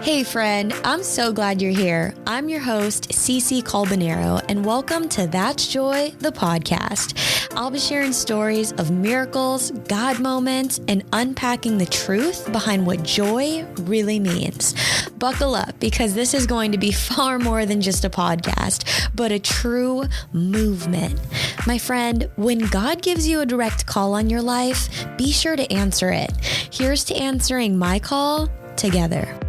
Hey friend, I'm so glad you're here. I'm your host, Cece Colbanero, and welcome to That's Joy, the podcast. I'll be sharing stories of miracles, God moments, and unpacking the truth behind what joy really means. Buckle up, because this is going to be far more than just a podcast, but a true movement. My friend, when God gives you a direct call on your life, be sure to answer it. Here's to answering my call together.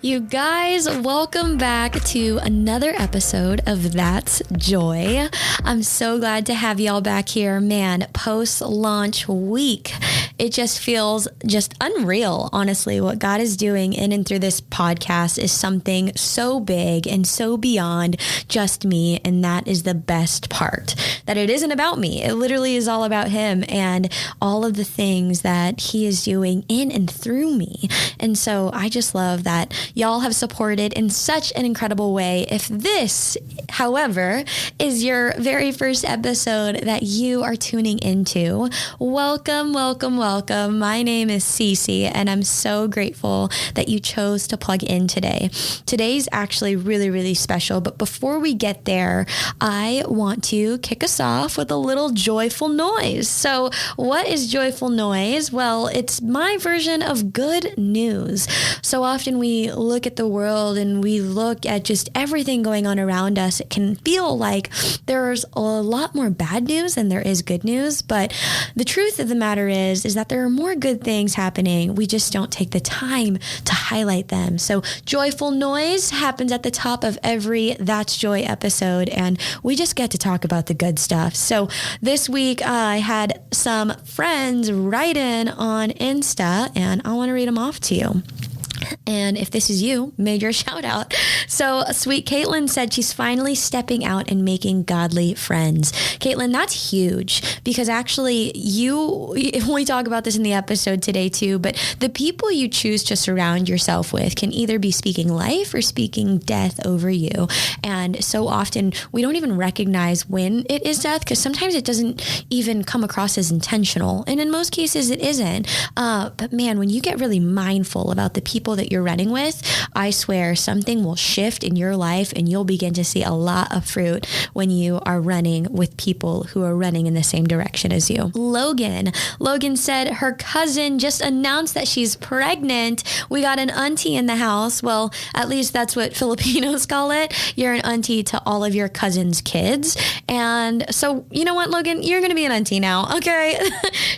You guys, welcome back to another episode of That's Joy. I'm so glad to have y'all back here. Man, post-launch week, it just feels just unreal, honestly. What God is doing in and through this podcast is something so big and so beyond just me, and that is the best part. That it isn't about me. It literally is all about Him and all of the things that He is doing in and through me. And so I just love that y'all have supported in such an incredible way. If this, however, is your very first episode that you are tuning into, welcome, welcome, welcome. My name is Cece, and I'm so grateful that you chose to plug in today. Today's actually really, really special, but before we get there, I want to kick us off with a little joyful noise. So what is joyful noise? Well, it's my version of good news. So often we look at the world and we look at just everything going on around us. It can feel like there's a lot more bad news than there is good news. But the truth of the matter is that there are more good things happening. We just don't take the time to highlight them. So joyful noise happens at the top of every That's Joy episode, and we just get to talk about the good stuff. So this week I had some friends write in on Insta, and I want to read them off to you. And if this is you, major shout out. So sweet Caitlin said she's finally stepping out and making godly friends. Caitlin, that's huge, because actually we talk about this in the episode today too, but the people you choose to surround yourself with can either be speaking life or speaking death over you. And so often we don't even recognize when it is death, because sometimes it doesn't even come across as intentional. And in most cases it isn't. But man, when you get really mindful about the people that you're running with, I swear something will shift in your life, and you'll begin to see a lot of fruit when you are running with people who are running in the same direction as you. Logan said her cousin just announced that she's pregnant. We got an auntie in the house. Well, at least that's what Filipinos call it. You're an auntie to all of your cousin's kids. And so, you know what, Logan, you're going to be an auntie now. Okay.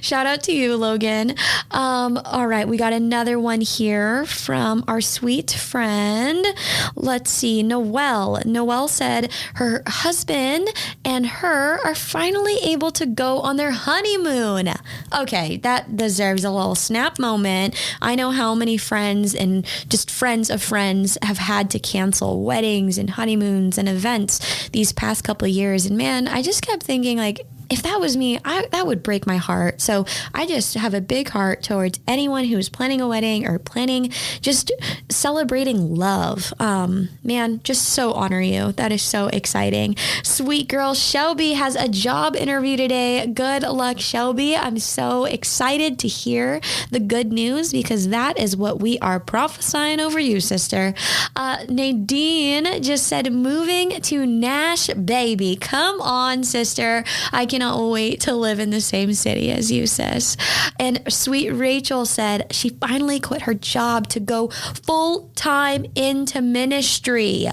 Shout out to you, Logan. All right. We got another one here from our sweet friend. Let's see. Noelle said her husband and her are finally able to go on their honeymoon. Okay, that deserves a little snap moment. I know how many friends and just friends of friends have had to cancel weddings and honeymoons and events these past couple of years. And man, I just kept thinking, like, if that was me, that would break my heart. So I just have a big heart towards anyone who's planning a wedding or planning just celebrating love. Man, just so honor you. That is so exciting. Sweet girl Shelby has a job interview today. Good luck, Shelby. I'm so excited to hear the good news, because that is what we are prophesying over you, sister. Nadine just said moving to Nash, baby. Come on, sister. I cannot wait to live in the same city as you, sis. And sweet Rachel said she finally quit her job to go full time into ministry.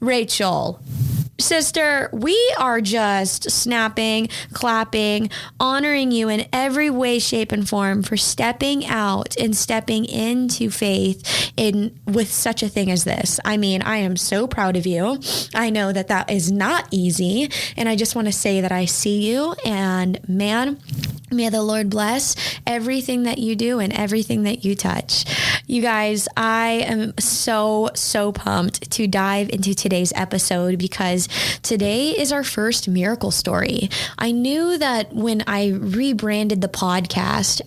Rachel, sister, we are just snapping, clapping, honoring you in every way, shape, and form for stepping out and stepping into faith with such a thing as this. I mean, I am so proud of you. I know that is not easy, and I just want to say that I see you, and man, may the Lord bless everything that you do and everything that you touch. You guys, I am so pumped to dive into today's episode, because today is our first miracle story. I knew that when I rebranded the podcast,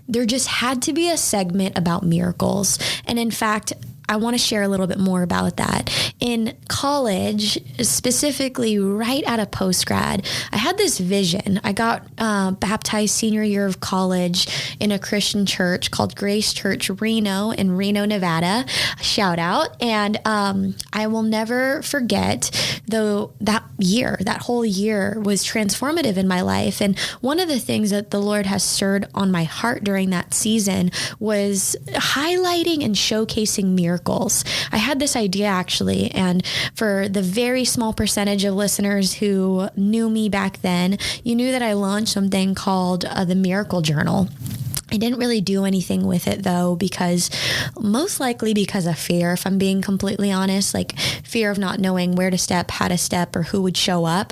there just had to be a segment about miracles. And in fact, I want to share a little bit more about that. In college, specifically right out of postgrad, I had this vision. I got baptized senior year of college in a Christian church called Grace Church Reno in Reno, Nevada. Shout out. And I will never forget, though, that whole year was transformative in my life. And one of the things that the Lord has stirred on my heart during that season was highlighting and showcasing miracles. I had this idea actually, and for the very small percentage of listeners who knew me back then, you knew that I launched something called the Miracle Journal. I didn't really do anything with it though, most likely because of fear, if I'm being completely honest, like fear of not knowing where to step, how to step, or who would show up.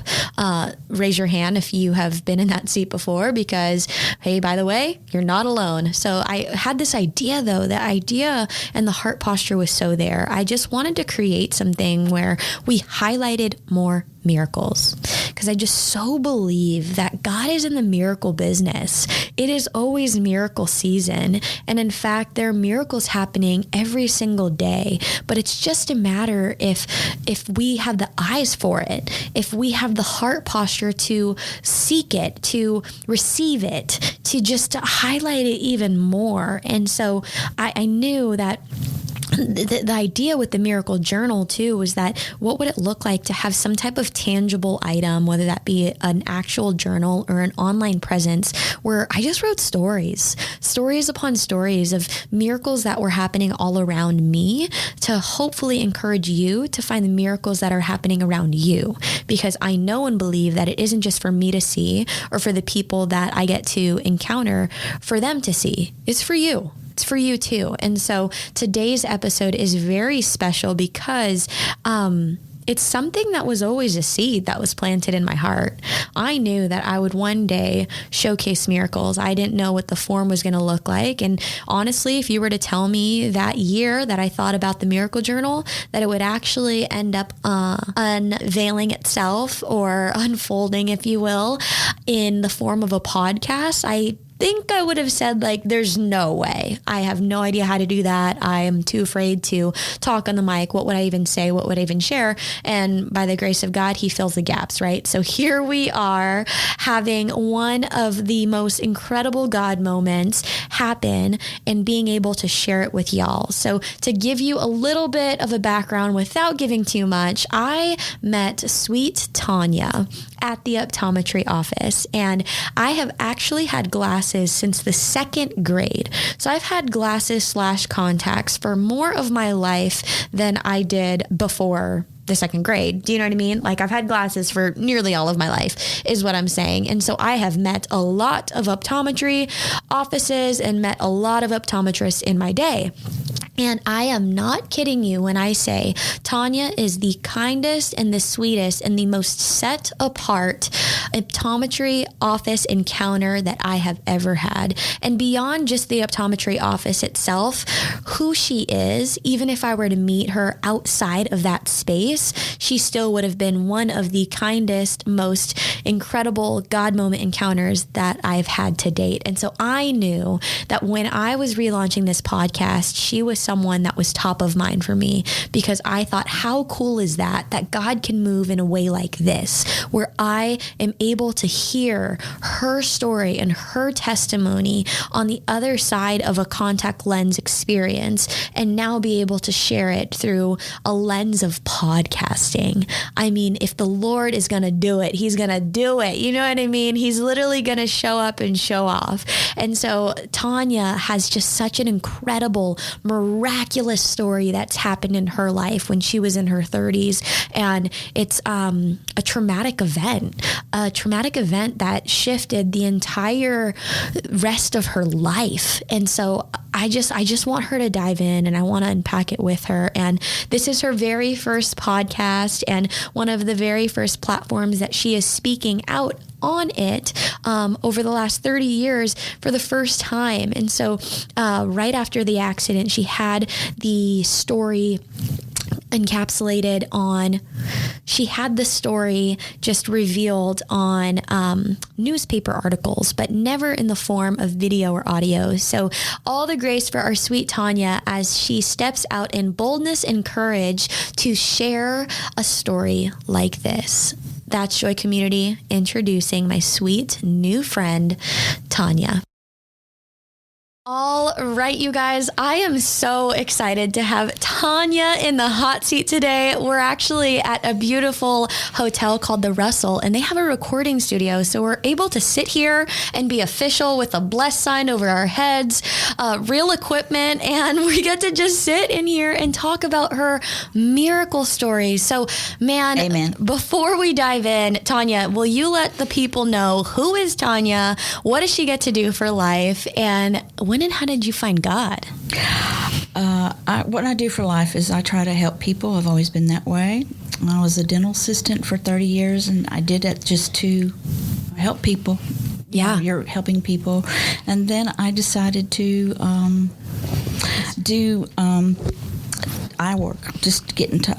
Raise your hand if you have been in that seat before, because, hey, by the way, you're not alone. So I had this idea though, the idea and the heart posture was so there. I just wanted to create something where we highlighted more miracles, because I just so believe that God is in the miracle business. It is always miracle season. And in fact, there are miracles happening every single day, but it's just a matter if we have the eyes for it, if we have the heart posture to seek it, to receive it, to just highlight it even more. And so I knew that the idea with the Miracle Journal too was that what would it look like to have some type of tangible item, whether that be an actual journal or an online presence, where I just wrote stories upon stories of miracles that were happening all around me, to hopefully encourage you to find the miracles that are happening around you. Because I know and believe that it isn't just for me to see or for the people that I get to encounter for them to see. It's for you. It's for you too. And so today's episode is very special because it's something that was always a seed that was planted in my heart. I knew that I would one day showcase miracles. I didn't know what the form was going to look like. And honestly, if you were to tell me that year that I thought about the Miracle Journal, that it would actually end up unveiling itself or unfolding, if you will, in the form of a podcast, I think I would have said, like, there's no way. I have no idea how to do that. I am too afraid to talk on the mic. What would I even say? What would I even share? And by the grace of God, he fills the gaps, right? So here we are having one of the most incredible God moments happen and being able to share it with y'all. So to give you a little bit of a background without giving too much, I met sweet Tanya at the optometry office, and I have actually had glasses since the second grade. So I've had glasses / contacts for more of my life than I did before the second grade. Do you know what I mean? Like, I've had glasses for nearly all of my life is what I'm saying. And so I have met a lot of optometry offices and met a lot of optometrists in my day. And I am not kidding you when I say Tanya is the kindest and the sweetest and the most set apart optometry office encounter that I have ever had. And beyond just the optometry office itself, who she is, even if I were to meet her outside of that space, she still would have been one of the kindest, most incredible God moment encounters that I've had to date. And so I knew that when I was relaunching this podcast, she was someone that was top of mind for me, because I thought, how cool is that God can move in a way like this, where I am able to hear her story and her testimony on the other side of a contact lens experience, and now be able to share it through a lens of podcasting. I mean, if the Lord is going to do it, he's going to do it. You know what I mean? He's literally going to show up and show off. And so Tanya has just such an incredible, miraculous story that's happened in her life when she was in her 30s. And it's a traumatic event that shifted the entire rest of her life. And so I just want her to dive in, and I want to unpack it with her. And this is her very first podcast and one of the very first platforms that she is speaking out on it over the last 30 years for the first time. And so right after the accident, she had the story encapsulated on, she had the story just revealed on newspaper articles, but never in the form of video or audio. So all the grace for our sweet Tanya as she steps out in boldness and courage to share a story like this. That's Joy Community introducing my sweet new friend, Tanya. All right, you guys, I am so excited to have Tanya in the hot seat today. We're actually at a beautiful hotel called the Russell, and they have a recording studio. So we're able to sit here and be official with a bless sign over our heads, real equipment, and we get to just sit in here and talk about her miracle stories. So, man, Amen. Before we dive in, Tanya, will you let the people know who is Tanya? What does she get to do for life? And when and how did you find God? What I do for life is I try to help people. I've always been that way. I was a dental assistant for 30 years, and I did it just to help people. Yeah. You're helping people. And then I decided to do eye work, just get into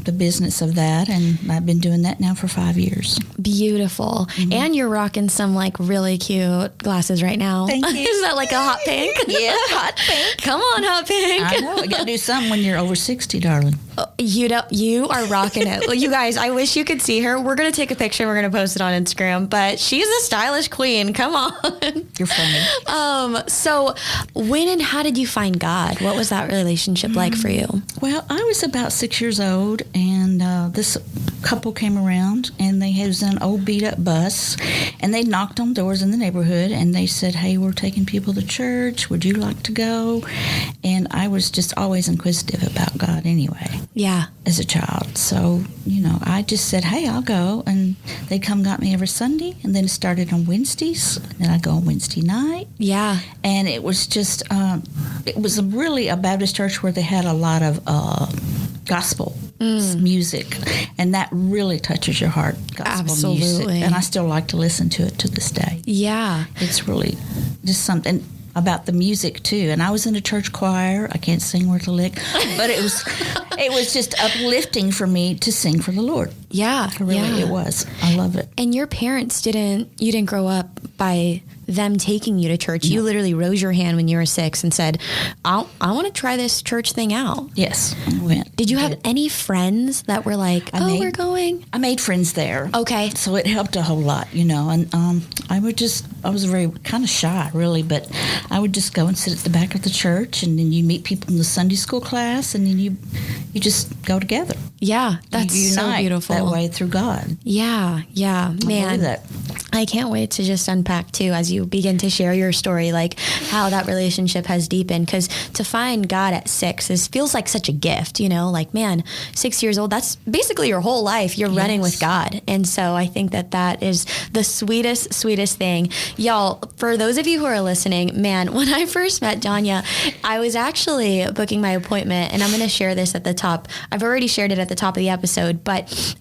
the business of that, and I've been doing that now for 5 years. Beautiful. Mm-hmm. And you're rocking some like really cute glasses right now. Thank you. Is that like a hot pink? Yeah, hot pink. Come on, hot pink. I know. We got to do something when you're over 60, darling. You are rocking it. Well, you guys, I wish you could see her. We're going to take a picture. We're going to post it on Instagram, but she's a stylish queen. Come on. You're funny. So when and how did you find God? What was that relationship like for you? Well, I was about 6 years old, and this couple came around, and they had an old beat-up bus, and they knocked on doors in the neighborhood, and they said, "Hey, we're taking people to church. Would you like to go?" And I was just always inquisitive about God anyway. Yeah. As a child. So, I just said, "Hey, I'll go." And they come got me every Sunday, and then it started on Wednesdays, and then I'd go on Wednesday night. Yeah. And it was just, it was really a Baptist church where they had a lot of gospel music, and that really touches your heart, gospel music. And I still like to listen to it to this day. Yeah. It's really just something about the music too. And I was in a church choir. I can't sing worth a lick, but it was just uplifting for me to sing for the Lord. Yeah. It was. I love it. And your parents you didn't grow up by them taking you to church. No. You literally rose your hand when you were 6 and said, I want to try this church thing out. Yes, I went. Did you have any friends that were like, we're going? I made friends there. Okay. So it helped a whole lot, and I was very kind of shy, really, but I would just go and sit at the back of the church, and then you meet people in the Sunday school class, and then you just go together. Yeah, that's so beautiful. That way through God. Yeah, man. I can't wait to just unpack too as you begin to share your story, like how that relationship has deepened. Because to find God at 6 feels like such a gift, like, man, 6 years old, that's basically your whole life. You're running with God. And so I think that is the sweetest thing. Y'all, for those of you who are listening, man, when I first met Tanya, I was actually booking my appointment, and I'm going to share this at the top. I've already shared it at the top of the episode, but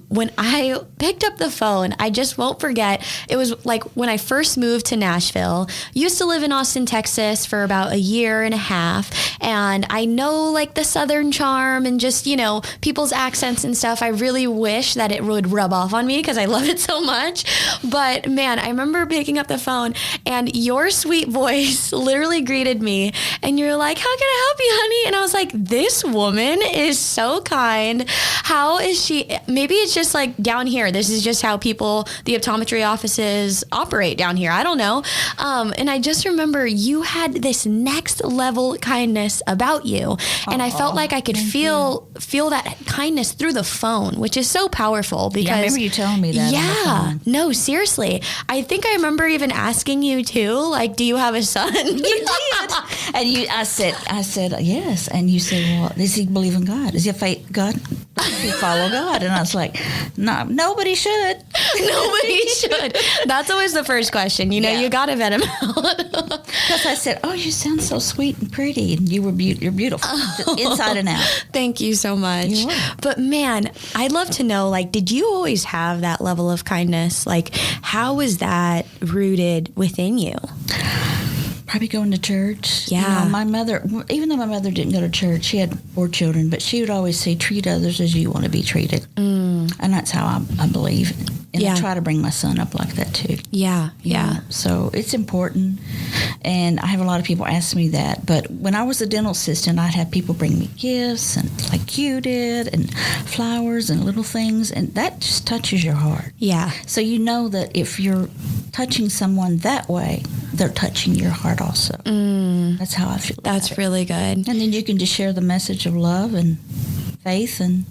when I picked up the phone, I just won't forget. It was like when I first moved to Nashville. Used to live in Austin, Texas for about a year and a half, and I know like the Southern charm and just, people's accents and stuff. I really wish that it would rub off on me because I love it so much. But man, I remember picking up the phone and your sweet voice literally greeted me, and you're like, "How can I help you, honey?" And I was like, this woman is so kind. How is she? Maybe it's just like down here. This is just how people, the optometry offices operate down here. I don't know. And I just remember you had this next level kindness about you. And I felt like I could feel that kindness through the phone, which is so powerful because I remember you telling me that. Yeah, no, seriously. I think I remember even asking you too, like, do you have a son? You did. And I said, yes. And you said, well, does he believe in God? Does he faith God? Does he follow God? And I was like, no, nobody should. Nobody should. That's always the first question. You got to vet him out. Because I said, "Oh, you sound so sweet and pretty, and you're beautiful, inside and out." Thank you so much. You are. But man, I'd love to know, like, did you always have that level of kindness? Like, how was that rooted within you? Probably going to church. Yeah. My mother, even though my mother didn't go to church, she had 4 children, but she would always say, treat others as you want to be treated. And that's how I believe. And I try to bring my son up like that, too. Yeah, yeah. So it's important. And I have a lot of people ask me that. But when I was a dental assistant, I'd have people bring me gifts, and like you did, and flowers and little things. And that just touches your heart. Yeah. So you know that if you're touching someone that way, they're touching your heart also. That's how I feel. That's really good. And then you can just share the message of love and faith, and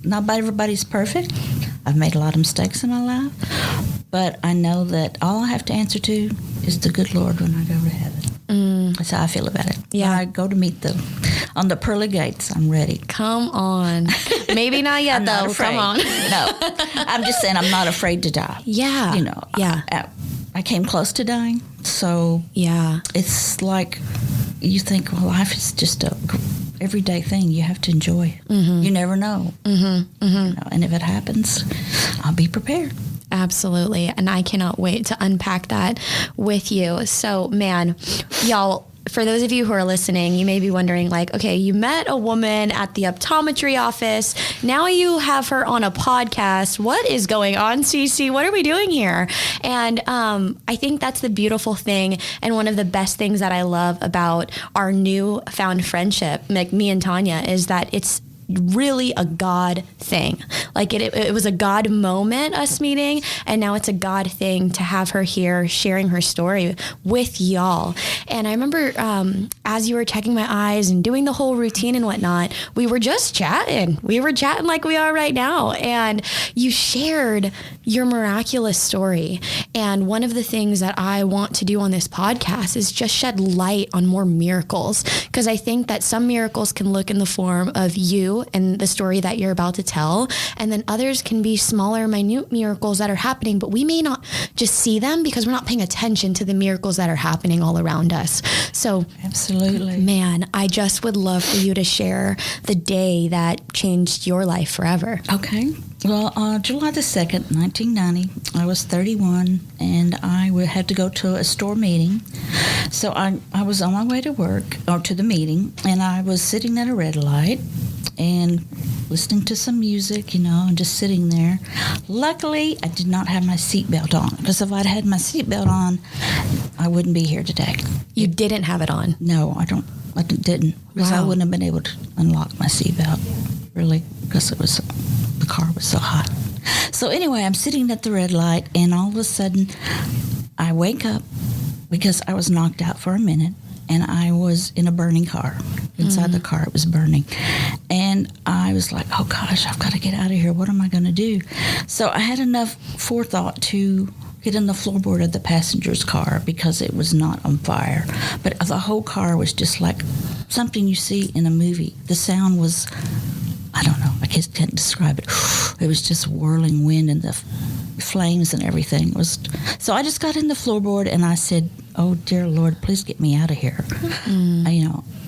not everybody's perfect. I've made a lot of mistakes in my life, but I know that all I have to answer to is the good Lord when I go to heaven. That's how I feel about it. Yeah. When I go to meet them on the pearly gates, I'm ready. Come on. Maybe not yet, I'm though. not afraid. Come on. No, I'm just saying I'm not afraid to die. Yeah. Yeah. I came close to dying, so Yeah. it's like you think, well, life is just a everyday thing. You have to enjoy it. You never know. And if it happens, I'll be prepared. Absolutely. And I cannot wait to unpack that with you. So, man, y'all, for those of you who are listening, you may be wondering, like, okay, you met a woman at the optometry office. Now you have her on a podcast. What is going on, Cece? What are we doing here? And I think that's the beautiful thing. And one of the best things that I love about our newfound friendship, like me and Tanya, is that it's really a God thing. Like it was a God moment, us meeting, and now it's a God thing to have her here sharing her story with y'all. And I remember as you were checking my eyes and doing the whole routine and whatnot, we were just chatting. We were chatting like we are right now. And you shared your miraculous story. And one of the things that I want to do on this podcast is just shed light on more miracles, because I think that some miracles can look in the form of you and the story that you're about to tell. And then others can be smaller, minute miracles that are happening, but we may not just see them because we're not paying attention to the miracles that are happening all around us. So absolutely, man, I just would love for you to share the day that changed your life forever. Okay. Well, July the 2nd, 1990, I was 31, and I had to go to a store meeting. So I was on my way to work, or to the meeting, and I was sitting at a red light and listening to some music, and just sitting there. Luckily, I did not have my seatbelt on, because if I'd had my seatbelt on, I wouldn't be here today. You didn't have it on? No, I didn't, because I wouldn't have been able to unlock my seatbelt, really, because the car was so hot. So anyway, I'm sitting at the red light, and all of a sudden, I wake up because I was knocked out for a minute, and I was in a burning car. Inside the car, it was burning. And I was like, oh gosh, I've got to get out of here. What am I going to do? So I had enough forethought to get in the floorboard of the passenger's car because it was not on fire. But the whole car was just like something you see in a movie. The sound was, I don't know, I just can't describe it. It was just whirling wind and the flames and everything. So I just got in the floorboard and I said, oh, dear Lord, please get me out of here.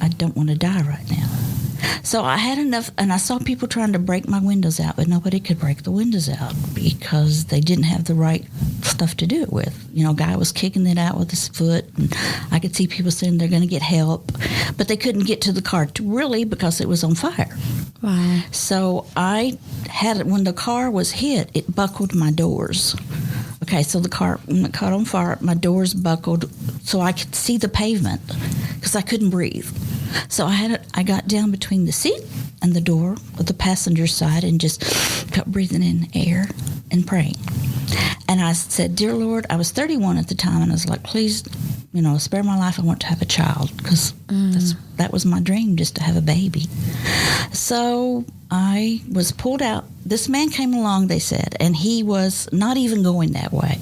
I don't want to die right now. So I had enough, and I saw people trying to break my windows out, but nobody could break the windows out because they didn't have the right stuff to do it with. A guy was kicking it out with his foot, and I could see people saying they're going to get help, but they couldn't get to the car really because it was on fire. Wow. So when the car was hit, it buckled my doors. Okay, so the car, when it caught on fire, my doors buckled so I could see the pavement because I couldn't breathe. So I got down between the seat and the door of the passenger side and just kept breathing in air and praying. And I said, dear Lord, I was 31 at the time, and I was like, please, spare my life. I want to have a child because that was my dream, just to have a baby. So I was pulled out. This man came along, they said, and he was not even going that way.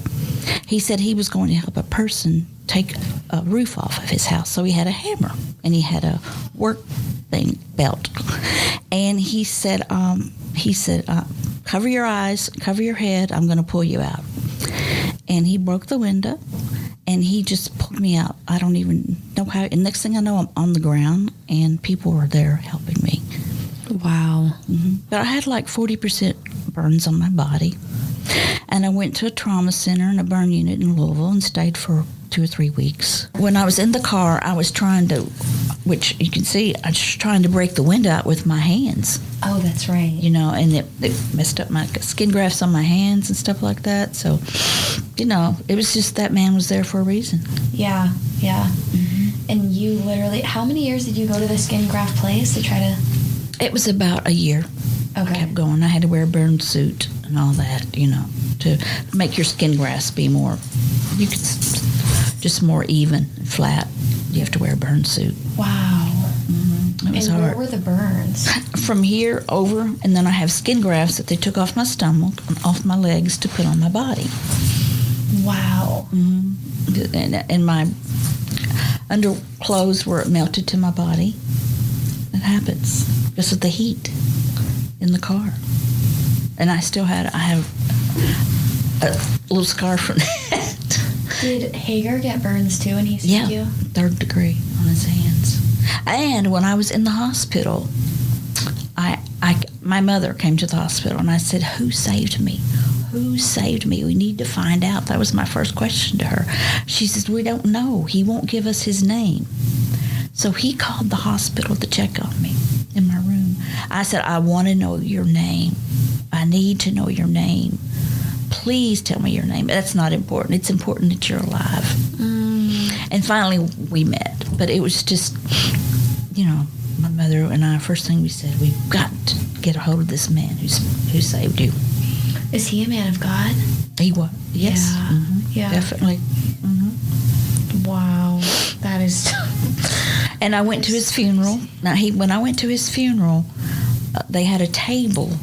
He said he was going to help a person take a roof off of his house. So he had a hammer, and he had a work belt. And he said, cover your eyes, cover your head, I'm going to pull you out. And he broke the window, and he just pulled me out. I don't even know how. And next thing I know, I'm on the ground, and people were there helping me. Wow. Mm-hmm. But I had like 40% burns on my body. And I went to a trauma center and a burn unit in Louisville and stayed for 2 or 3 weeks. When I was in the car, I was trying to, which you can see, I was trying to break the window out with my hands. Oh, that's right. You know, and it messed up my skin grafts on my hands and stuff like that. So, you know, it was just that man was there for a reason. Yeah, yeah. Mm-hmm. And you literally, how many years did you go to the skin graft place to try to? It was about a year. Okay. I kept going. I had to wear a burn suit and all that, you know, to make your skin grafts be more, you could just more even and flat. You have to wear a burn suit. Wow. Mm-hmm. It was and hard. where were the burns? From here over, and then I have skin grafts that they took off my stomach and off my legs to put on my body. Wow. Mm-hmm. And my underclothes were melted to my body. It happens just with the heat in the car. And I have a little scar from that. Did Hagar get burns too when he saved you? 3rd degree on his hands. And when I was in the hospital, my mother came to the hospital and I said, "Who saved me? Who saved me? We need to find out." That was my first question to her. She says, "We don't know. He won't give us his name." So he called the hospital to check on me in my room. I said, "I want to know your name. I need to know your name. Please tell me your name." That's not important. It's important that you're alive. And finally we met. But it was just, you know, my mother and I, first thing we said, we've got to get a hold of this man who saved you. Is he a man of God? He was. Yes. Yeah. Mm-hmm. Yeah. Definitely. Mm-hmm. Wow. That is... And I went to his funeral. Now, when I went to his funeral, they had a table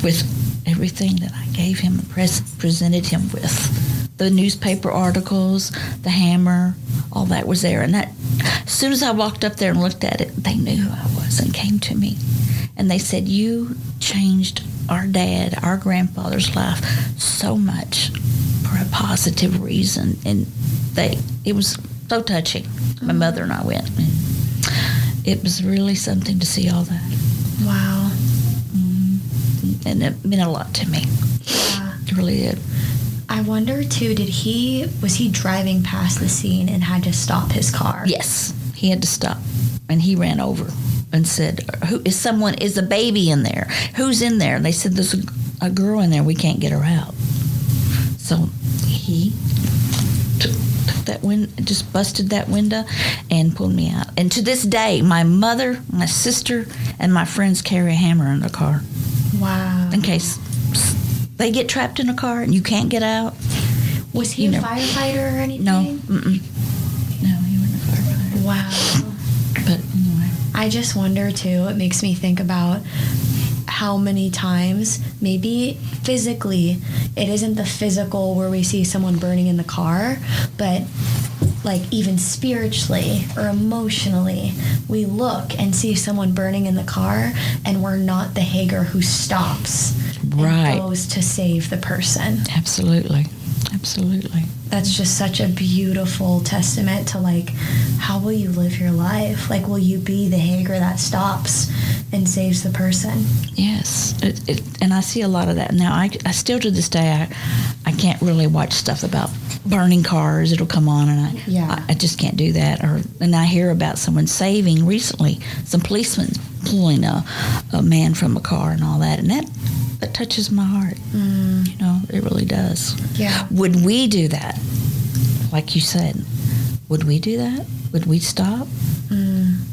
with everything that I gave him and presented him with. The newspaper articles, the hammer, all that was there. And that, as soon as I walked up there and looked at it, they knew who I was and came to me. And they said, "You changed our dad, our grandfather's life so much for a positive reason." And it was so touching. My mother and I went. And it was really something to see all that. Wow. Mm-hmm. And it meant a lot to me. Yeah. It really did. I wonder too, was he driving past the scene and had to stop his car? Yes, he had to stop. And he ran over and said, is a baby in there? Who's in there? And they said, "There's a girl in there. We can't get her out." So he took that just busted that window and pulled me out. And to this day, my mother, my sister, and my friends carry a hammer in their car. Wow. In case they get trapped in a car and you can't get out. Was he a firefighter or anything? No. Mm-mm. No, he wasn't a firefighter. Wow. But anyway. I just wonder too, it makes me think about how many times, maybe physically, it isn't the physical where we see someone burning in the car, but like even spiritually or emotionally, we look and see someone burning in the car and we're not the Hagar who stops and goes to save the person. Absolutely. Absolutely. That's just such a beautiful testament to, like, how will you live your life? Like, will you be the Hagar that stops and saves the person? Yes. And I see a lot of that. Now, I still to this day, I can't really watch stuff about burning cars. It'll come on, and I just can't do that. And I hear about someone saving recently, some policemen pulling a man from a car and all that, and that touches my heart. You know, it really does. Yeah. Would we do that? Like you said, would we do that? Would we stop?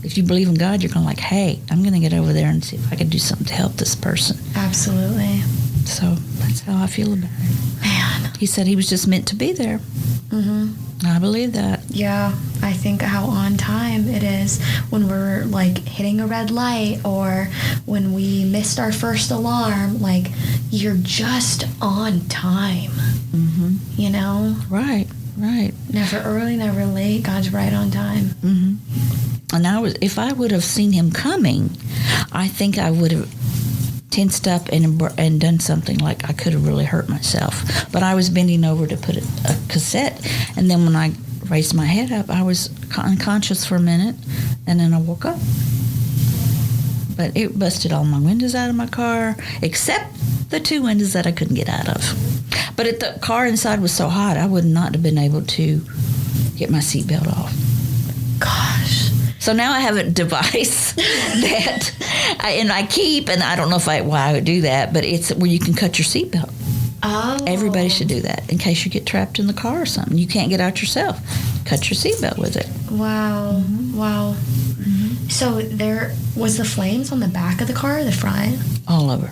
If you believe in God, you're going to like, hey, I'm going to get over there and see if I can do something to help this person. Absolutely. So that's how I feel about it. Man. He said he was just meant to be there. Mm-hmm. I believe that. Yeah. I think how on time it is when we're, like, hitting a red light or when we missed our first alarm. Like, you're just on time. Mm-hmm. You know? Right. Never early, never late. God's right on time. Mm-hmm. And if I would have seen him coming, I think I would have tensed up and done something, like I could have really hurt myself. But I was bending over to put a cassette, and then when I raised my head up, I was unconscious for a minute, and then I woke up. But it busted all my windows out of my car, except the 2 windows that I couldn't get out of. But the car inside was so hot, I would not have been able to get my seatbelt off. Gosh. So now I have a device that I keep, and I don't know why I would do that, but it's where you can cut your seatbelt. Oh. Everybody should do that in case you get trapped in the car or something. You can't get out yourself. Cut your seatbelt with it. Wow. Mm-hmm. Wow. Mm-hmm. So there was the flames on the back of the car or the front? All over.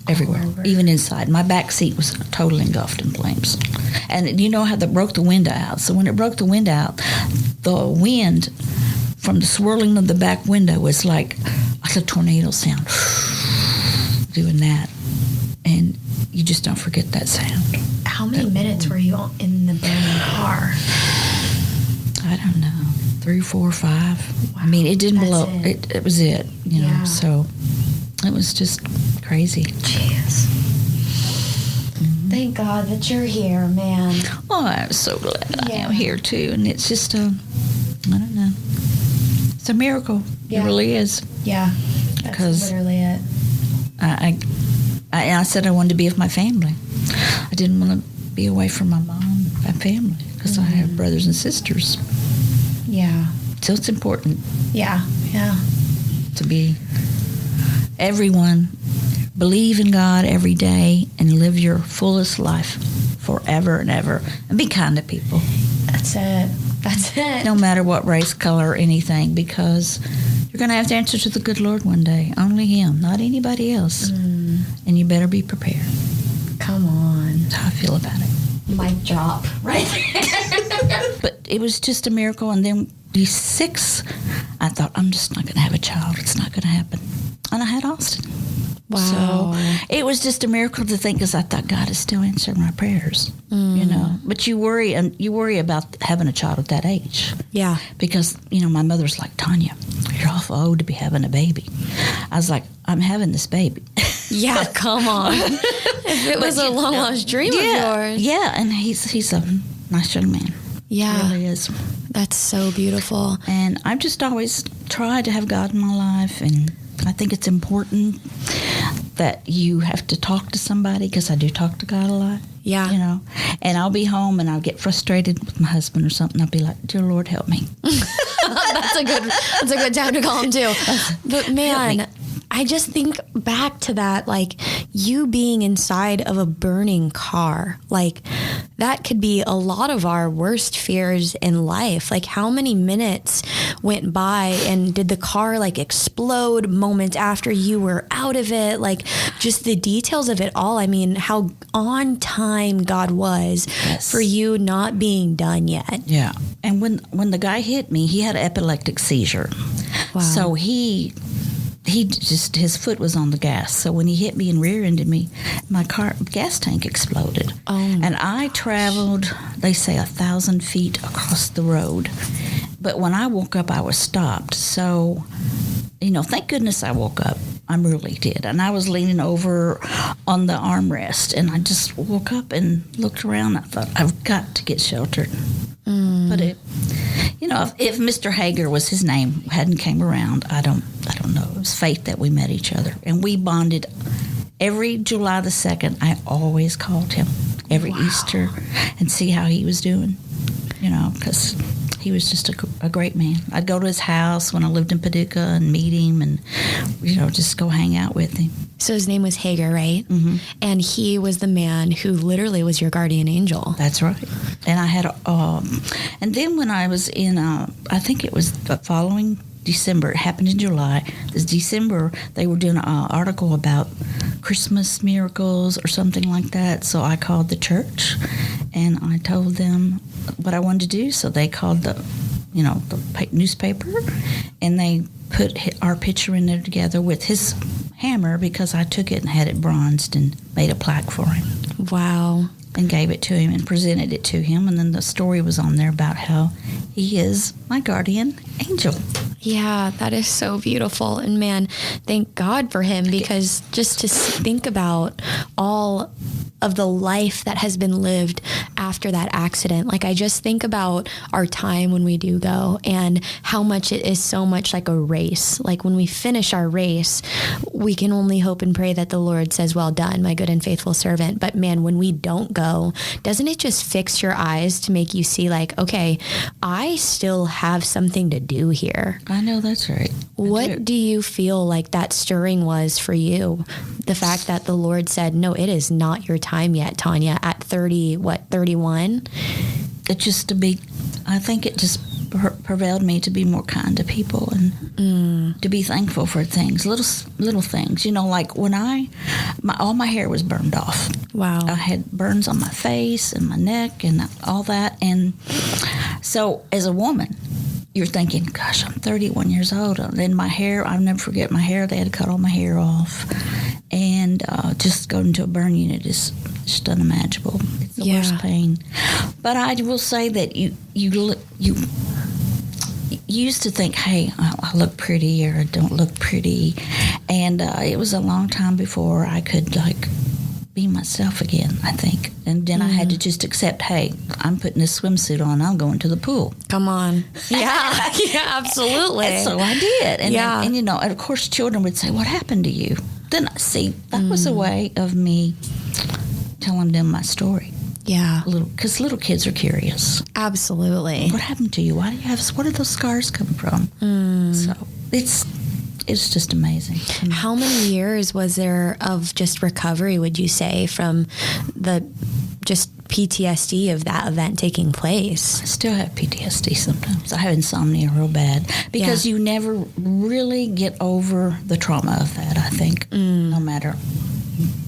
Everywhere. All over. Even inside. My back seat was totally engulfed in flames. And you know how they broke the window out. So when it broke the window out, the wind from the swirling of the back window was like a tornado sound. Doing that. And you just don't forget that sound. How many minutes were you in the burning car? I don't know, 3, 4, 5. Wow, I mean, it didn't blow. It was it, you know. Yeah. So it was just crazy. Jeez. Mm-hmm. Thank God that you're here, man. Oh, I'm so glad I am here too. And it's just I don't know. It's a miracle. Yeah. It really is. Yeah. That's literally it. I said I wanted to be with my family. I didn't want to be away from my mom and family because I have brothers and sisters. Yeah. So it's important. Yeah. Yeah. To be everyone, believe in God every day and live your fullest life forever and ever, and be kind to people. That's it. That's it. No matter what race, color, or anything, because you're going to have to answer to the good Lord one day. Only Him, not anybody else. And you better be prepared. Come on. That's how I feel about it. Mic drop. Right there. But it was just a miracle. And then these 6, I thought, I'm just not going to have a child. It's not going to happen. And I had Austin. Wow. So it was just a miracle to think, because I thought God is still answering my prayers, you know. But you worry about having a child at that age. Yeah. Because, you know, my mother's like, Tanya, you're awful old to be having a baby. I was like, I'm having this baby. Yeah, come on. If it was a long-lost dream of yours. Yeah, and he's a nice young man. Yeah. He really is. That's so beautiful. And I've just always tried to have God in my life, and I think it's important that you have to talk to somebody, because I do talk to God a lot. Yeah. You know, and I'll be home and I'll get frustrated with my husband or something. I'll be like, dear Lord, help me. That's a good time to call him too. But man, I just think back to that, like you being inside of a burning car, like that could be a lot of our worst fears in life. Like how many minutes went by and did the car like explode moments after you were out of it? Like just the details of it all. I mean, how on time God was for you not being done yet. Yeah. And when the guy hit me, he had an epileptic seizure. Wow. So he just, his foot was on the gas. So when he hit me and rear-ended me, my gas tank exploded. Oh, and I traveled, they say, 1,000 feet across the road. But when I woke up, I was stopped. So, you know, thank goodness I woke up. I really did. And I was leaning over on the armrest, and I just woke up and looked around. I thought, I've got to get sheltered. But it, you know, if Mr. Hager was his name, hadn't came around, I don't know. It was fate that we met each other, and we bonded. Every July the 2nd, I always called him every Easter and see how he was doing. You know, because he was just a great man. I'd go to his house when I lived in Paducah and meet him, and you know, just go hang out with him. So his name was Hager, right? Mm-hmm. And he was the man who literally was your guardian angel. That's right. And I had, and then when I was in, I think it was the following December, it happened in July. This December, they were doing an article about Christmas miracles or something like that. So I called the church and I told them what I wanted to do. So they called the newspaper, and they put our picture in there together with his hammer, because I took it and had it bronzed and made a plaque for him. Wow. And gave it to him and presented it to him. And then the story was on there about how he is my guardian angel. Yeah, that is so beautiful. And man, thank God for him, because just to think about all of the life that has been lived after that accident. Like, I just think about our time when we do go and how much it is so much like a race. Like, when we finish our race, we can only hope and pray that the Lord says, well done, my good and faithful servant. But man, when we don't go, doesn't it just fix your eyes to make you see like, okay, I still have something to do here? I know that's right. What do you feel like that stirring was for you? The fact that the Lord said, no, it is not your time yet, Tanya, at 31? It just I think it just prevailed me to be more kind to people and to be thankful for things, little things. You know, like when all my hair was burned off. Wow. I had burns on my face and my neck and all that. And so as a woman, you're thinking, gosh, I'm 31 years old. And then my hair, I'll never forget my hair. They had to cut all my hair off. And just going to a burn unit is just unimaginable. It's the worst pain. But I will say that you used to think, hey, I look pretty or I don't look pretty. And it was a long time before I could, like, be myself again, I think. And then I had to just accept, hey, I'm putting this swimsuit on. I'm going to the pool. Come on. Yeah. Yeah, absolutely. And so I did. And, yeah. And, you know, and of course, children would say, what happened to you? Then, see, that was a way of me telling them my story. Yeah. Because little kids are curious. Absolutely. What happened to you? Why do you have? What did those scars come from? So it's just amazing. How many years was there of just recovery, would you say, from the just PTSD of that event taking place? I still have PTSD sometimes. I have insomnia real bad because you never really get over the trauma of that, I think, no matter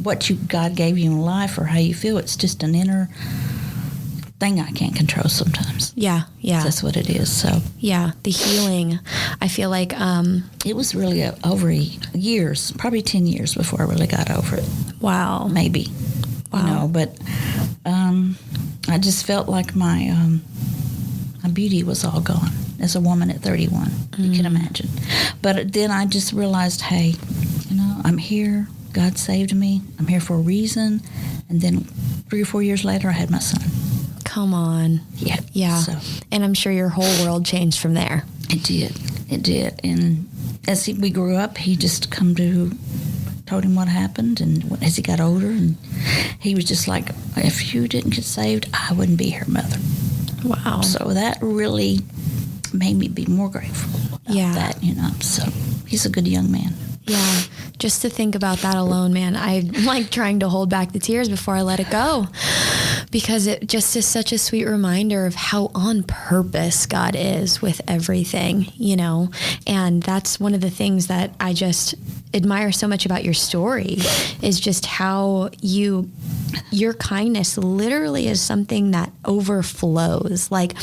what God gave you in life or how you feel. It's just an inner thing I can't control sometimes. Yeah. That's what it is. So yeah, the healing. I feel like it was really over years, probably 10 years before I really got over it. Wow. Maybe. Wow. You know, but I just felt like my beauty was all gone as a woman at 31. You can imagine. But then I just realized, hey, you know, I'm here. God saved me. I'm here for a reason. And then 3 or 4 years later, I had my son. Come on. Yeah. So. And I'm sure your whole world changed from there. It did. And as we grew up, he just told him what happened, and as he got older, and he was just like, if you didn't get saved, I wouldn't be here, Mother. Wow. So that really made me be more grateful about that, you know. So he's a good young man. Yeah, just to think about that alone, man, I'm like trying to hold back the tears before I let it go, because it just is such a sweet reminder of how on purpose God is with everything, you know. And that's one of the things that I just admire so much about your story, is just how your kindness literally is something that overflows. Like,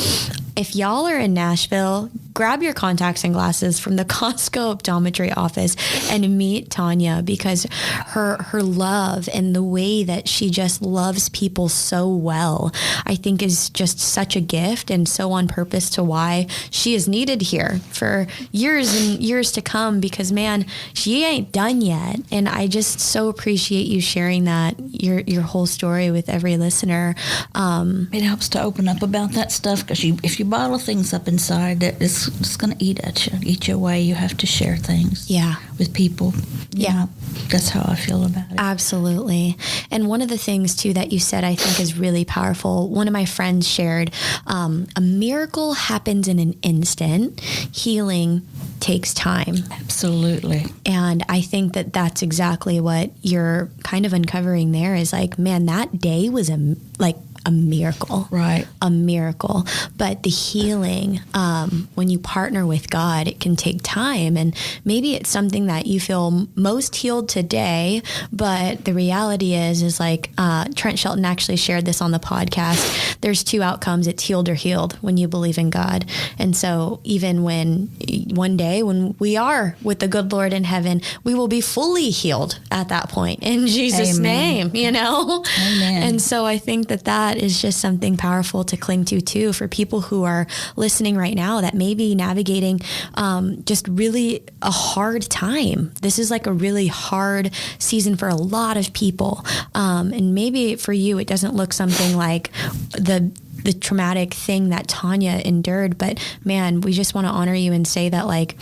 if y'all are in Nashville, grab your contacts and glasses from the Costco optometry office and meet Tanya, because her love and the way that she just loves people so well, I think is just such a gift, and so on purpose to why she is needed here for years and years to come, because man, she ain't done yet. And I just so appreciate you sharing that, your whole story with every listener. It helps to open up about that stuff, because if you bottle things up inside, it's going to eat at you, eat you away. You have to share things with people. You know, that's how I feel about it. Absolutely. And one of the things, too, that you said I think is really powerful, one of my friends shared, a miracle happens in an instant. Healing takes time. Absolutely. And I think that that's exactly what you're kind of uncovering there, is like, man, that day was a miracle. Right. A miracle. But the healing, when you partner with God, it can take time. And maybe it's something that you feel most healed today, but the reality is like, Trent Shelton actually shared this on the podcast. There's 2 outcomes. It's healed or healed when you believe in God. And so even when one day when we are with the good Lord in heaven, we will be fully healed at that point in Jesus' name, you know? Amen. And so I think that that is just something powerful to cling to too, for people who are listening right now that may be navigating just really a hard time. This is like a really hard season for a lot of people. And maybe for you, it doesn't look something like the traumatic thing that Tanya endured, but man, we just want to honor you and say that, like,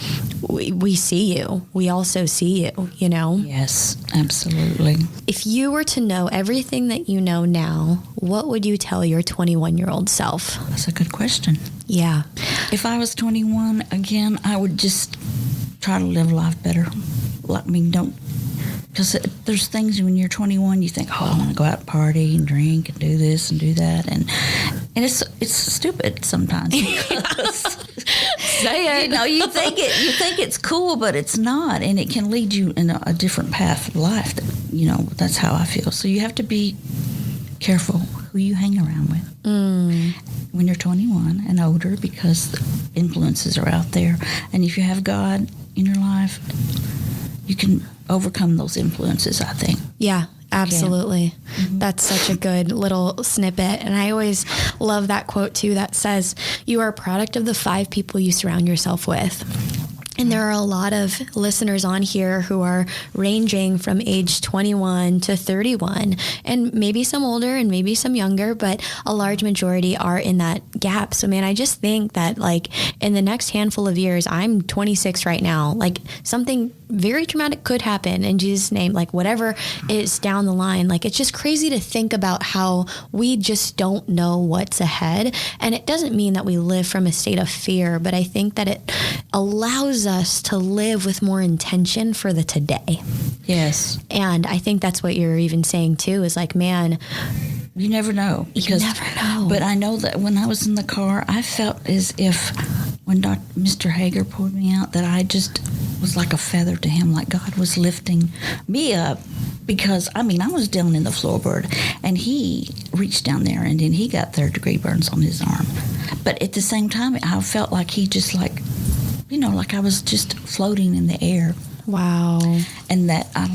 we see you. We also see you, you know? Yes, absolutely. If you were to know everything that you know now, what would you tell your 21-year-old self? That's a good question. Yeah. If I was 21 again, I would just try to live life better. I mean, don't, because there's things when you're 21, you think, oh, I want to go out and party and drink and do this and do that. And it's stupid sometimes. Say it. You know, you think it's cool, but it's not. And it can lead you in a different path of life. You know, that's how I feel. So you have to be careful who you hang around with when you're 21 and older, because influences are out there. And if you have God in your life, you can overcome those influences, I think. Yeah, absolutely. Mm-hmm. That's such a good little snippet. And I always love that quote too, that says, you are a product of the 5 people you surround yourself with. And there are a lot of listeners on here who are ranging from age 21 to 31, and maybe some older and maybe some younger, but a large majority are in that gap. So man, I just think that, like, in the next handful of years, I'm 26 right now, like, something very traumatic could happen in Jesus' name, like whatever is down the line. Like, it's just crazy to think about how we just don't know what's ahead. And it doesn't mean that we live from a state of fear, but I think that it allows us to live with more intention for the today. Yes. And I think that's what you're even saying too, is like, man, you never know. Because, you never know. But I know that when I was in the car, I felt as if when Mr. Hager pulled me out, that I just was like a feather to him, like God was lifting me up. Because, I mean, I was down in the floorboard, and he reached down there, and then he got 3rd-degree burns on his arm. But at the same time, I felt like he just, like, you know, like I was just floating in the air. Wow. And that I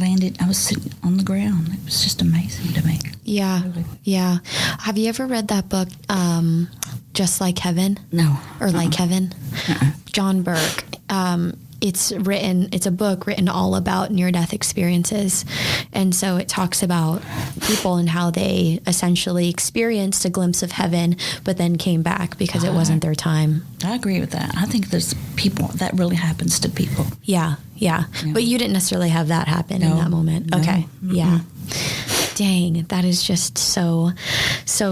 was sitting on the ground. It was just amazing to me. Yeah. Really. Yeah. Have you ever read that book, Just Like Heaven? No. Or Like Heaven? John Burke. It's a book written all about near-death experiences. And so it talks about people and how they essentially experienced a glimpse of heaven, but then came back because it wasn't their time. I agree with that. I think there's people, that really happens to people. Yeah. But you didn't necessarily have that happen in that moment. No. Okay. Mm-hmm. Yeah. Dang, that is just so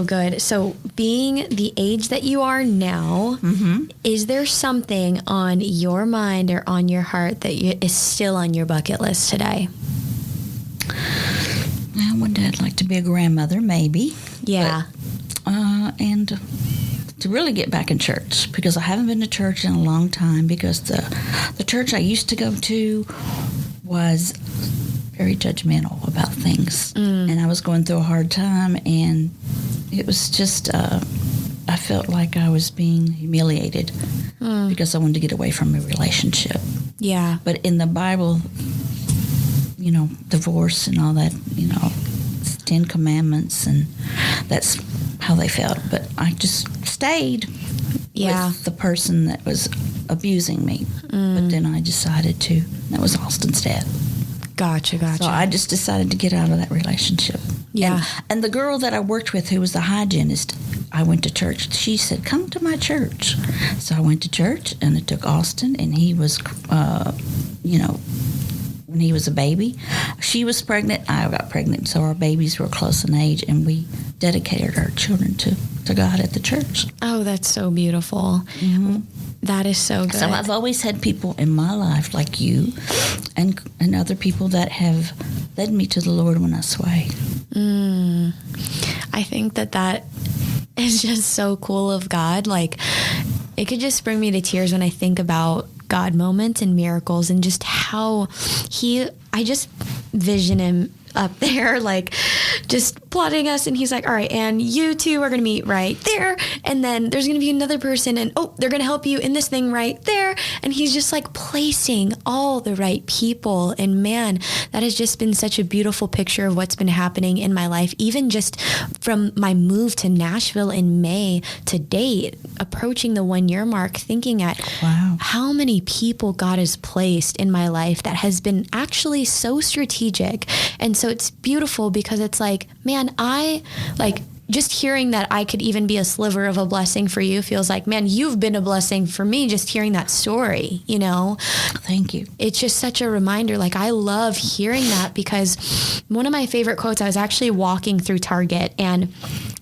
good. So being the age that you are now, is there something on your mind or on your heart that is still on your bucket list today? Well, one day I'd like to be a grandmother, maybe. Yeah. But, and to really get back in church, because I haven't been to church in a long time, because the church I used to go to was very judgmental about things. And I was going through a hard time, and it was just, I felt like I was being humiliated because I wanted to get away from a relationship. Yeah. But in the Bible, you know, divorce and all that, you know, 10 Commandments, and that's how they felt. But I just stayed with the person that was abusing me. But then I decided to. That was Austin's dad. Gotcha. So I just decided to get out of that relationship. Yeah. And the girl that I worked with, who was the hygienist, I went to church. She said, come to my church. So I went to church, and it took Austin, and he was, you know, when he was a baby. She was pregnant. I got pregnant. So our babies were close in age, and we dedicated our children to God at the church. Oh, that's so beautiful. Mm-hmm. That is so good. So I've always had people in my life like you and other people that have led me to the Lord when I sway. I think that is just so cool of God. Like, it could just bring me to tears when I think about God moments and miracles, and just how I just vision him up there, like just plotting us. And he's like, all right, and you two are going to meet right there. And then there's going to be another person, and they're going to help you in this thing right there. And he's just like placing all the right people. And man, that has just been such a beautiful picture of what's been happening in my life, even just from my move to Nashville in May to date, approaching the 1 year mark, thinking at how many people God has placed in my life that has been actually so strategic. And so it's beautiful because it's like, man, just hearing that I could even be a sliver of a blessing for you feels like, man, you've been a blessing for me just hearing that story, you know? Thank you. It's just such a reminder. Like, I love hearing that because one of my favorite quotes, I was actually walking through Target and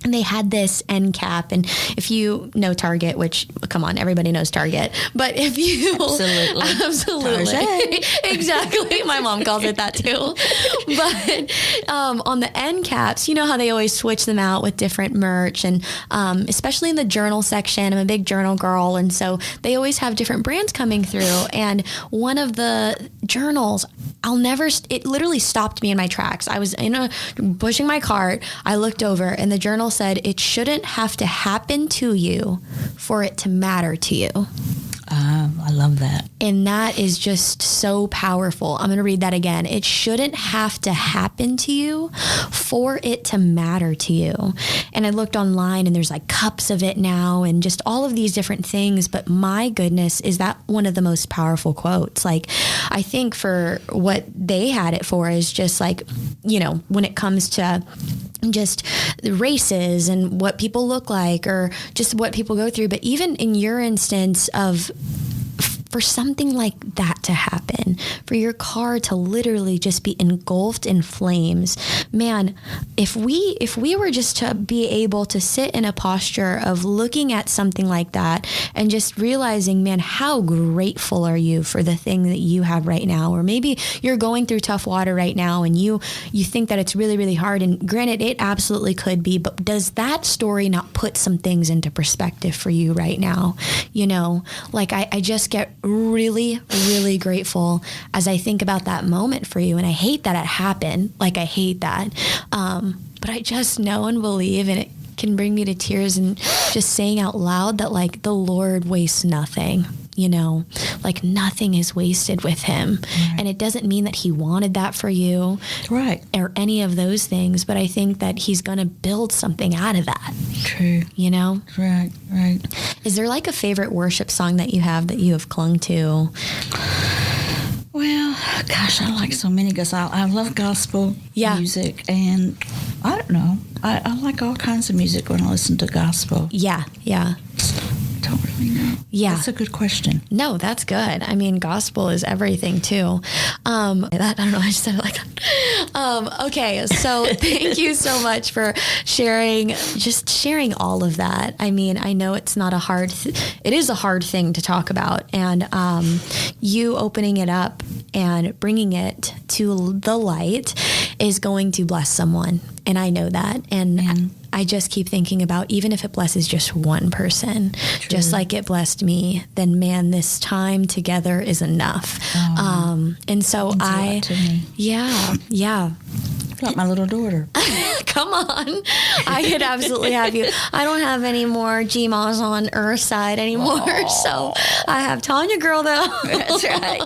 they had this end cap. And if you know Target, which, come on, everybody knows Target. But if you... Absolutely. Exactly. My mom calls it that too. But on the end caps, you know how they always switch them out with different merch. And especially in the journal section, I'm a big journal girl. And so they always have different brands coming through. And one of the journals, it literally stopped me in my tracks. I was pushing my cart. I looked over and the journal said, it shouldn't have to happen to you for it to matter to you. I love that. And that is just so powerful. I'm going to read that again. It shouldn't have to happen to you for it to matter to you. And I looked online and there's like cups of it now and just all of these different things. But my goodness, is that one of the most powerful quotes? Like, I think for what they had it for is just like, you know, when it comes to just the races and what people look like or just what people go through. But even in your instance of for something like that to happen, for your car to literally just be engulfed in flames, man, if we were just to be able to sit in a posture of looking at something like that and just realizing, man, how grateful are you for the thing that you have right now? Or maybe you're going through tough water right now and you think that it's really, really hard. And granted, it absolutely could be, but does that story not put some things into perspective for you right now? You know, like I just get really, really grateful as I think about that moment for you. And I hate that it happened. Like, I hate that. But I just know and believe, and it can bring me to tears, and just saying out loud that, like, the Lord wastes nothing. You know, like nothing is wasted with him. Right. And it doesn't mean that he wanted that for you. Right. Or any of those things. But I think that he's going to build something out of that. True. You know? Right, right. Is there like a favorite worship song that you have clung to? Well, gosh, I like so many because I love gospel music. And I don't know. I like all kinds of music when I listen to gospel. Yeah, yeah. Don't really know. Yeah. That's a good question. No, that's good. I mean, gospel is everything too. I don't know. I just said it like that. Okay. So thank you so much for sharing all of that. I mean, I know it's not it is a hard thing to talk about, and you opening it up and bringing it to the light is going to bless someone. And I know that. And I just keep thinking about, even if it blesses just one person, just like it blessed me, then man, this time together is enough. And so yeah. Like my little daughter. Come on. I could absolutely have you. I don't have any more GMAs on Earthside anymore. Aww. So I have Tanya girl though. That's right.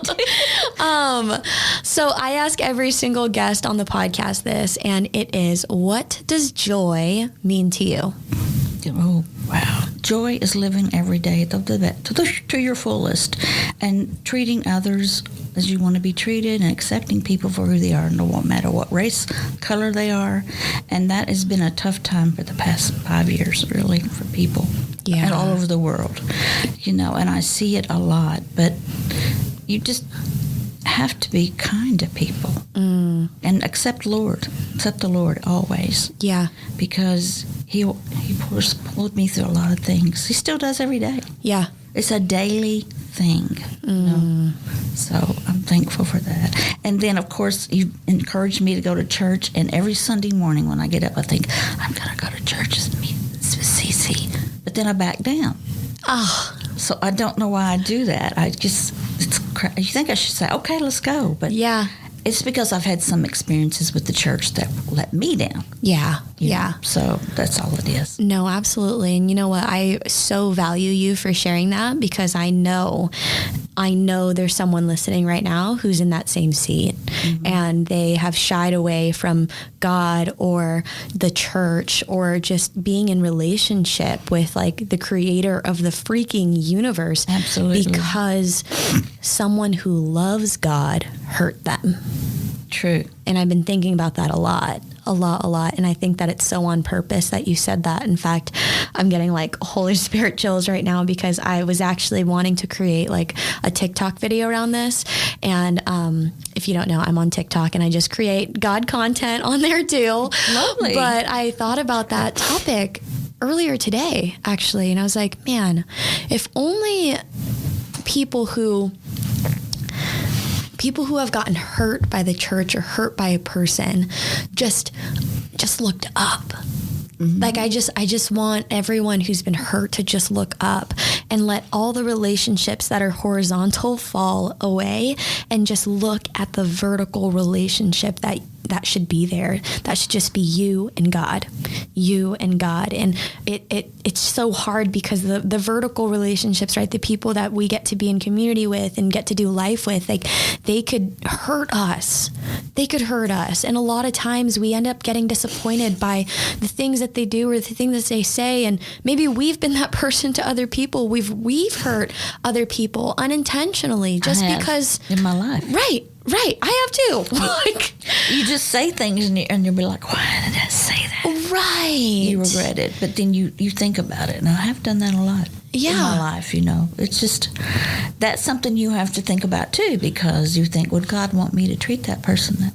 So I ask every single guest on the podcast this, and it is, what does joy mean to you? Oh, wow. Joy is living every day to your fullest and treating others as you want to be treated and accepting people for who they are, no matter what race, color they are. And that has been a tough time for the past 5 years, really, for people and all over the world. You know, and I see it a lot, but you just have to be kind to people and accept the Lord always. Yeah. Because he pulled me through a lot of things. He still does every day. Yeah. It's a daily thing. You know? So I'm thankful for that. And then, of course, you encouraged me to go to church. And every Sunday morning when I get up, I think, I'm going to go to church with Cece. But then I back down. Oh. So I don't know why I do that. You think I should say, okay, let's go. But It's because I've had some experiences with the church that let me down. Yeah. you Yeah. know? So that's all it is. No, absolutely. And you know what? I so value you for sharing that, because I know there's someone listening right now who's in that same seat, and they have shied away from God or the church or just being in relationship with like the creator of the freaking universe. Absolutely. Because someone who loves God hurt them. True. And I've been thinking about that a lot. And I think that it's so on purpose that you said that. In fact, I'm getting like Holy Spirit chills right now, because I was actually wanting to create like a TikTok video around this. And if you don't know, I'm on TikTok and I just create God content on there too. Lovely. But I thought about that topic earlier today, actually. And I was like, man, if only people who have gotten hurt by the church or hurt by a person just looked up. Like I just want everyone who's been hurt to just look up and let all the relationships that are horizontal fall away and just look at the vertical relationship that should be there. That should just be you and God. And it's so hard, because the vertical relationships, right? The people that we get to be in community with and get to do life with, like they could hurt us. And a lot of times we end up getting disappointed by the things that they do or the things that they say. And maybe we've been that person to other people. We've hurt other people unintentionally just because in my life. Right. I have too. Like, you just say things and you'll be like, why did I say that? Right. You regret it. But then you think about it. And I have done that a lot in my life, you know. It's just, that's something you have to think about too, because you think, would God want me to treat that person that,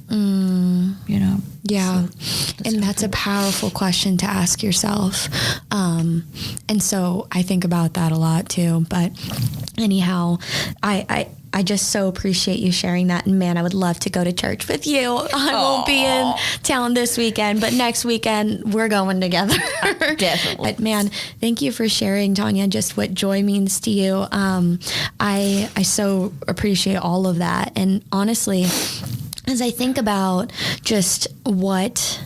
you know? Yeah. So and that's a powerful question to ask yourself. And so I think about that a lot too. But anyhow, I just so appreciate you sharing that. And man, I would love to go to church with you. I won't be in town this weekend, but next weekend we're going together. Definitely. But man, thank you for sharing, Tanya, just what joy means to you. I so appreciate all of that. And honestly, as I think about just what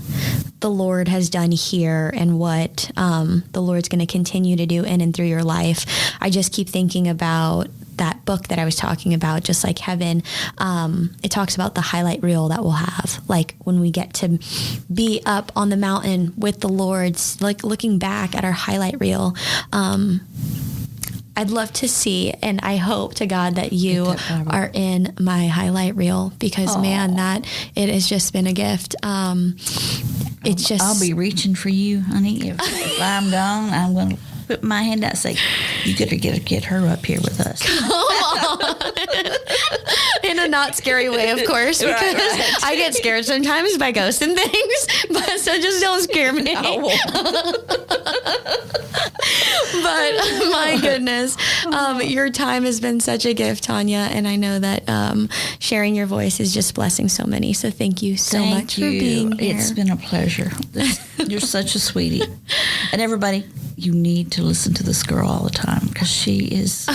the Lord has done here and what the Lord's going to continue to do in and through your life, I just keep thinking about that book that I was talking about, Just Like Heaven. It talks about the highlight reel that we'll have, like when we get to be up on the mountain with the Lord, like looking back at our highlight reel. I'd love to see, and I hope to God that you are in my highlight reel, because man, that it has just been a gift. It's just, I'll be reaching for you, honey. If I'm gone, I'm going to put my hand out and say, you got to get her up here with us. In a not scary way, of course, because I get scared sometimes by ghosts and things, but so just don't scare me. But my goodness, your time has been such a gift, Tanya, and I know that sharing your voice is just blessing so many. So thank you so much for being here. It's been a pleasure. You're such a sweetie. And everybody, you need to listen to this girl all the time, because she is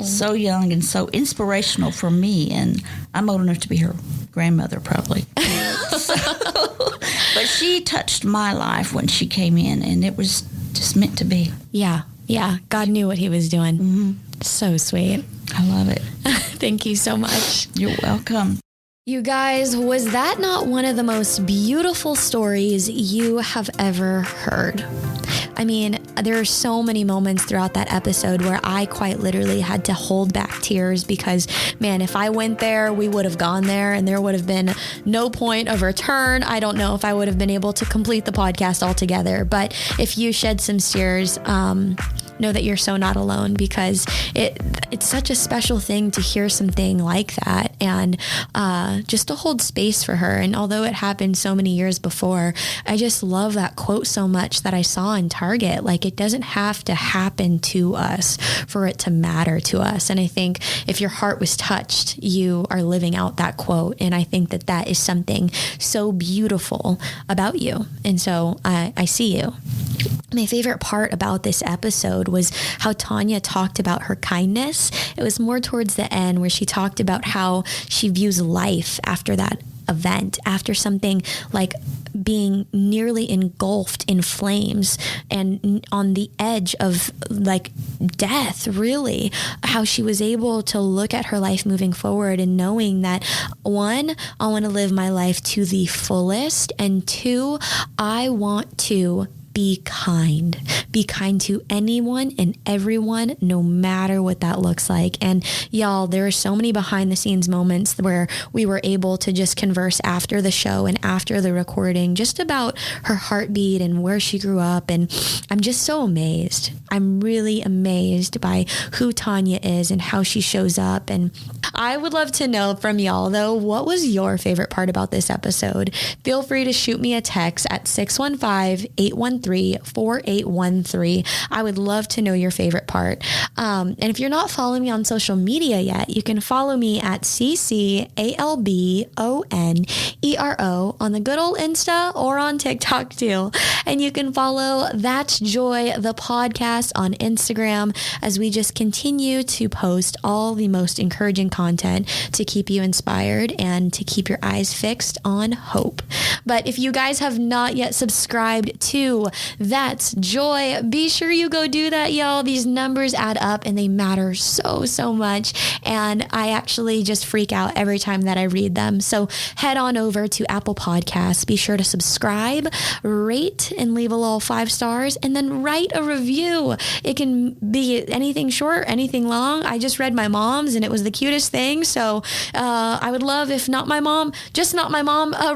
so young and so inspirational for me. And I'm old enough to be her grandmother, probably. But she touched my life when she came in, and it was just meant to be. Yeah. God knew what he was doing. So sweet. I love it. Thank you so much. You're welcome. You guys, was that not one of the most beautiful stories you have ever heard? I mean, there are so many moments throughout that episode where I quite literally had to hold back tears, because, man, if I went there, we would have gone there and there would have been no point of return. I don't know if I would have been able to complete the podcast altogether. But if you shed some tears, know that you're so not alone, because it's such a special thing to hear something like that, and just to hold space for her. And although it happened so many years before, I just love that quote so much that I saw in Target. Like, it doesn't have to happen to us for it to matter to us. And I think if your heart was touched, you are living out that quote. And I think that is something so beautiful about you. And so I see you. My favorite part about this episode was how Tanya talked about her kindness. It was more towards the end where she talked about how she views life after that event, after something like being nearly engulfed in flames and on the edge of like death, really, how she was able to look at her life moving forward and knowing that, one, I want to live my life to the fullest, and two, I want to be kind to anyone and everyone, no matter what that looks like. And y'all, there are so many behind the scenes moments where we were able to just converse after the show and after the recording, just about her heartbeat and where she grew up. And I'm just so amazed. I'm really amazed by who Tanya is and how she shows up. And I would love to know from y'all, though, what was your favorite part about this episode? Feel free to shoot me a text at 615-813-4813. I would love to know your favorite part. And if you're not following me on social media yet, you can follow me at CCALBONERO on the good old Insta or on TikTok too. And you can follow That's Joy, the podcast, on Instagram, as we just continue to post all the most encouraging content to keep you inspired and to keep your eyes fixed on hope. But if you guys have not yet subscribed to That's Joy, be sure you go do that, y'all. These numbers add up and they matter so much. And I actually just freak out every time that I read them. So head on over to Apple Podcasts. Be sure to subscribe, rate, and leave a little 5 stars, and then write a review. It can be anything short, anything long. I just read my mom's and it was the cutest thing. So I would love if not my mom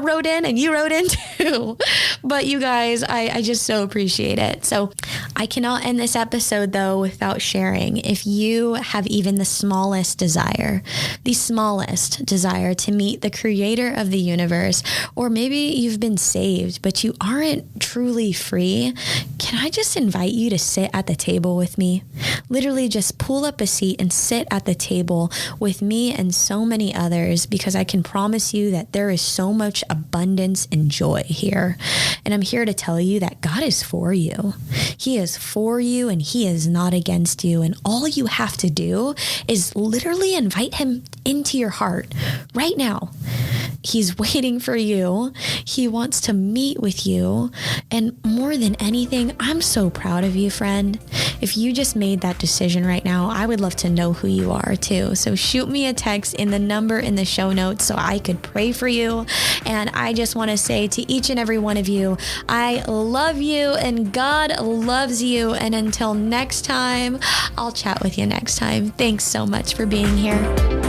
wrote in and you wrote in too. But you guys, I just so appreciate it. So I cannot end this episode though without sharing, if you have even the smallest desire to meet the creator of the universe, or maybe you've been saved, but you aren't truly free, can I just invite you to sit at the table with me? Literally just pull up a seat and sit at the table with me and so many others, because I can promise you that there is so much abundance and joy here. And I'm here to tell you that God is for you. He is for you and he is not against you. And all you have to do is literally invite him into your heart right now. He's waiting for you. He wants to meet with you. And more than anything, I'm so proud of you, friend. If you just made that decision right now, I would love to know who you are too. So shoot me a text in the number in the show notes so I could pray for you. And I just want to say to each and every one of you, I love you and God loves you. And until next time, I'll chat with you next time. Thanks so much for being here.